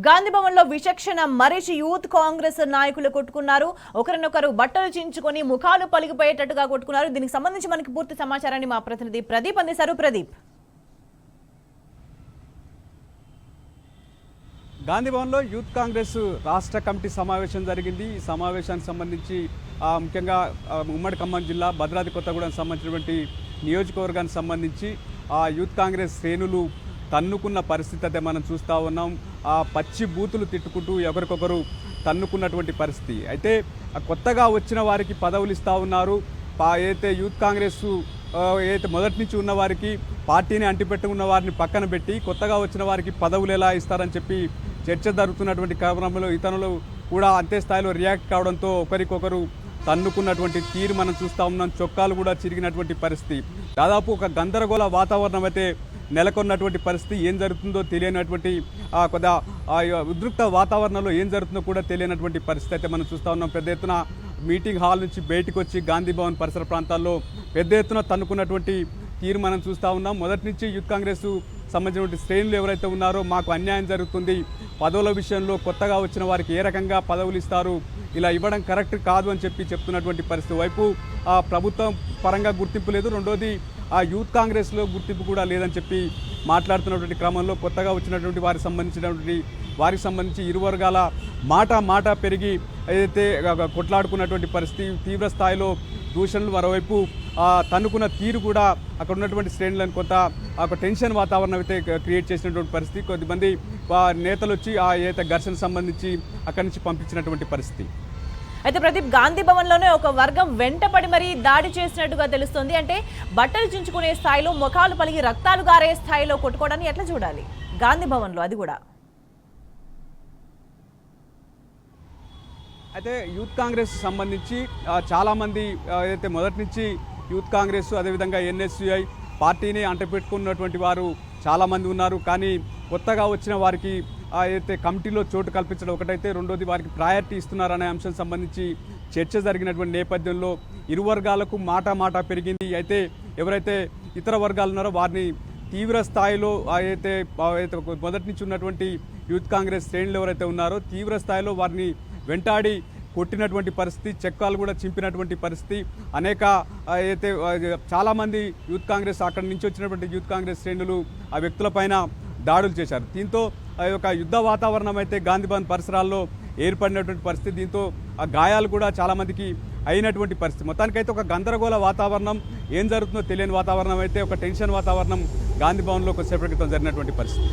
గాంధీ భవన్ లో విచక్షణ మరిచి యూత్ కాంగ్రెస్ నాయకులు కొట్టుకున్నారు. ఒకరినొకరు బట్టలు చించుకొని ముఖాలు పలిగిపోయేటట్టుగా కొట్టుకున్నారు. దీనికి సంబంధించి మనకి పూర్తి సమాచారాన్ని మా ప్రతినిధి ప్రదీప్ అందిస్తారు. ప్రదీప్, గాంధీ భవన్లో యూత్ కాంగ్రెస్ రాష్ట్ర కమిటీ సమావేశం జరిగింది. ఈ సమావేశానికి సంబంధించి ముఖ్యంగా ఉమ్మడి ఖమ్మం జిల్లా భద్రాద్రి కొత్తగూడెం సంబంధించినటువంటి నియోజకవర్గానికి సంబంధించి యూత్ కాంగ్రెస్ శ్రేణులు తన్నుకున్న పరిస్థితి అయితే మనం చూస్తూ ఉన్నాం. పచ్చి బూతులు తిట్టుకుంటూ ఒకరికొకరు తన్నుకున్నటువంటి పరిస్థితి అయితే కొత్తగా వచ్చిన వారికి పదవులు ఇస్తూ ఉన్నారు. ఏదైతే యూత్ కాంగ్రెస్ ఏదైతే మొదటి నుంచి ఉన్న వారికి పార్టీని అంటిపెట్టుకున్న వారిని పక్కన పెట్టి కొత్తగా వచ్చిన వారికి పదవులు ఎలా ఇస్తారని చెప్పి చర్చ జరుగుతున్నటువంటి క్రమంలో ఇతరులు కూడా అంతే స్థాయిలో రియాక్ట్ కావడంతో ఒకరికొకరు తన్నుకున్నటువంటి తీరు మనం చూస్తూ ఉన్నాం. చొక్కాలు కూడా చిరిగినటువంటి పరిస్థితి, దాదాపు ఒక గందరగోళ వాతావరణం అయితే నెలకొన్నటువంటి పరిస్థితి. ఏం జరుగుతుందో తెలియనటువంటి కొద్దిగా ఉద్రిక్త వాతావరణంలో ఏం జరుగుతుందో కూడా తెలియనటువంటి పరిస్థితి అయితే మనం చూస్తూ ఉన్నాం. పెద్ద ఎత్తున మీటింగ్ హాల్ నుంచి బయటకు వచ్చి గాంధీ భవన్ పరిసర ప్రాంతాల్లో పెద్ద ఎత్తున తన్నుకున్నటువంటి తీరు మనం చూస్తూ ఉన్నాం. మొదటి నుంచి యూత్ కాంగ్రెస్ సంబంధించినటువంటి శ్రేణులు ఎవరైతే ఉన్నారో మాకు అన్యాయం జరుగుతుంది, పదవుల విషయంలో కొత్తగా వచ్చిన వారికి ఏ రకంగా పదవులు ఇస్తారు, ఇలా ఇవ్వడం కరెక్ట్ కాదు అని చెప్తున్నటువంటి పరిస్థితి. వైపు ప్రభుత్వం పరంగా గుర్తింపు లేదు, రెండోది యూత్ కాంగ్రెస్లో గుర్తింపు కూడా లేదని చెప్పి మాట్లాడుతున్నటువంటి క్రమంలో కొత్తగా వచ్చినటువంటి వారికి సంబంధించి ఇరు వర్గాల మాట పెరిగి ఏదైతే కొట్లాడుకున్నటువంటి పరిస్థితి, తీవ్ర స్థాయిలో దూషణలు, మరోవైపు తన్నుకున్న తీరు కూడా అక్కడ ఉన్నటువంటి శ్రేణులను కొంత ఒక టెన్షన్ వాతావరణం అయితే క్రియేట్ చేసినటువంటి పరిస్థితి. కొద్దిమంది నేతలు వచ్చి ఏదైతే ఘర్షణ సంబంధించి అక్కడి నుంచి పంపించినటువంటి పరిస్థితి. అయితే ప్రదీప్, గాంధీ భవన్ లోనే ఒక వర్గం వెంటపడి మరీ దాడి చేసినట్టుగా తెలుస్తుంది. అంటే బట్టలు చించుకునే స్థాయిలో, ముఖాలు పలిగి రక్తాలు గారే స్థాయిలో కొట్టుకోవడాన్ని ఎట్లా చూడాలి గాంధీ భవన్ లో? అది కూడా అయితే యూత్ కాంగ్రెస్ సంబంధించి చాలామంది ఏదైతే మొదటి నుంచి యూత్ కాంగ్రెస్ అదేవిధంగా ఎన్ఎస్యుఐ పార్టీని అంటపెట్టుకున్నటువంటి వారు చాలామంది ఉన్నారు. కానీ కొత్తగా వచ్చిన వారికి అయితే కమిటీలో చోటు కల్పించడం ఒకటైతే, రెండోది వారికి ప్రయారిటీ ఇస్తున్నారనే అంశం సంబంధించి చర్చ జరిగినటువంటి నేపథ్యంలో ఇరు వర్గాలకు మాట పెరిగింది. అయితే ఎవరైతే ఇతర వర్గాలు ఉన్నారో వారిని తీవ్ర స్థాయిలో అయితే మొదటి నుంచి ఉన్నటువంటి యూత్ కాంగ్రెస్ శ్రేణులు ఎవరైతే ఉన్నారో తీవ్ర స్థాయిలో వారిని వెంటాడి కొట్టినటువంటి పరిస్థితి, చెక్కాలు కూడా చింపినటువంటి పరిస్థితి. అనేక అయితే చాలామంది యూత్ కాంగ్రెస్ అక్కడి నుంచి వచ్చినటువంటి యూత్ కాంగ్రెస్ శ్రేణులు ఆ వ్యక్తులపైన దాడులు చేశారు. దీంతో ఒక యుద్ధ వాతావరణం అయితే గాంధీ భవన్ పరిసరాల్లో ఏర్పడినటువంటి పరిస్థితి. దీంతో ఆ గాయాలు కూడా చాలామందికి అయినటువంటి పరిస్థితి. మొత్తానికైతే ఒక గందరగోళ వాతావరణం, ఏం జరుగుతుందో తెలియని వాతావరణం అయితే ఒక టెన్షన్ వాతావరణం గాంధీ భవన్లో కొద్దిసేపటి క్రితం జరిగినటువంటి పరిస్థితి.